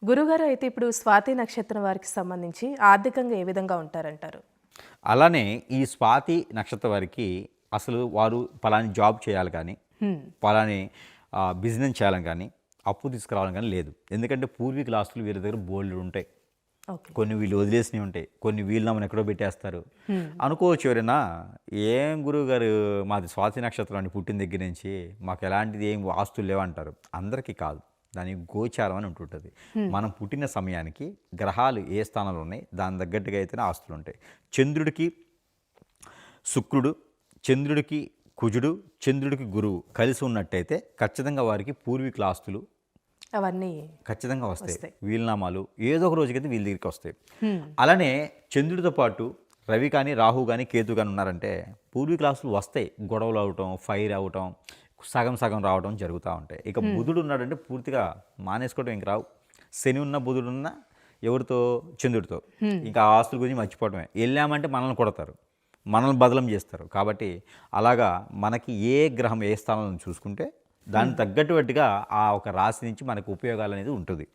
గురుగారు అయితే ఇప్పుడు స్వాతి నక్షత్రం వారికి సంబంధించి ఆర్థికంగా ఏ విధంగా ఉంటారంటారు? అలానే ఈ స్వాతి నక్షత్రం వారికి అసలు వారు పలాని జాబ్ చేయాలి కానీ, పలాని బిజినెస్ చేయాలని కానీ, అప్పు తీసుకురావాలని కానీ లేదు. ఎందుకంటే పూర్వీకుల ఆస్తులు వీరి దగ్గర బోల్డ్ ఉంటాయి. ఓకే. కొన్ని వీళ్ళు వదిలేసినవి ఉంటాయి, కొన్ని వీళ్ళు నమ్మని ఎక్కడో పెట్టేస్తారు. అనుకోవచ్చు ఎవరైనా, ఏం గురువు గారు మాది స్వాతి నక్షత్రం అండి, పుట్టిన దగ్గర నుంచి మాకు ఎలాంటిది ఏం ఆస్తులు లేవంటారు. అందరికీ కాదు, దాని గోచారం అని ఉంటుంటుంది. మనం పుట్టిన సమయానికి గ్రహాలు ఏ స్థానంలో ఉన్నాయి దాని తగ్గట్టుగా అయితేనే ఆస్తులు ఉంటాయి. చంద్రుడికి శుక్రుడు, చంద్రుడికి కుజుడు, చంద్రుడికి గురువు కలిసి ఉన్నట్టయితే ఖచ్చితంగా వారికి పూర్వీకుల ఆస్తులు అవన్నీ ఖచ్చితంగా వస్తాయి. వీలునామాలు ఏదో ఒక రోజుకైతే వీళ్ళ దగ్గరికి వస్తాయి. అలానే చంద్రుడితో పాటు రవి కానీ, రాహు కానీ, కేతు కానీ ఉన్నారంటే పూర్వీకుల ఆస్తులు వస్తాయి. గొడవలు అవటం, ఫైర్ అవటం, సగం సగం రావడం జరుగుతూ ఉంటాయి. ఇక బుధుడు ఉన్నాడంటే పూర్తిగా మానేసుకోవడం ఇంక రావు. శని ఉన్న బుధుడు ఉన్న ఎవరితో? చంద్రుడితో. ఇంకా ఆ ఆస్తుల గురించి మర్చిపోవడమే. వెళ్ళామంటే మనల్ని కొడతారు, మనల్ని బదలం చేస్తారు. కాబట్టి అలాగా మనకి ఏ గ్రహం ఏ స్థానంలో చూసుకుంటే దానికి తగ్గట్టుగా ఆ ఒక రాశి నుంచి మనకు ఉపయోగాలు అనేది ఉంటుంది.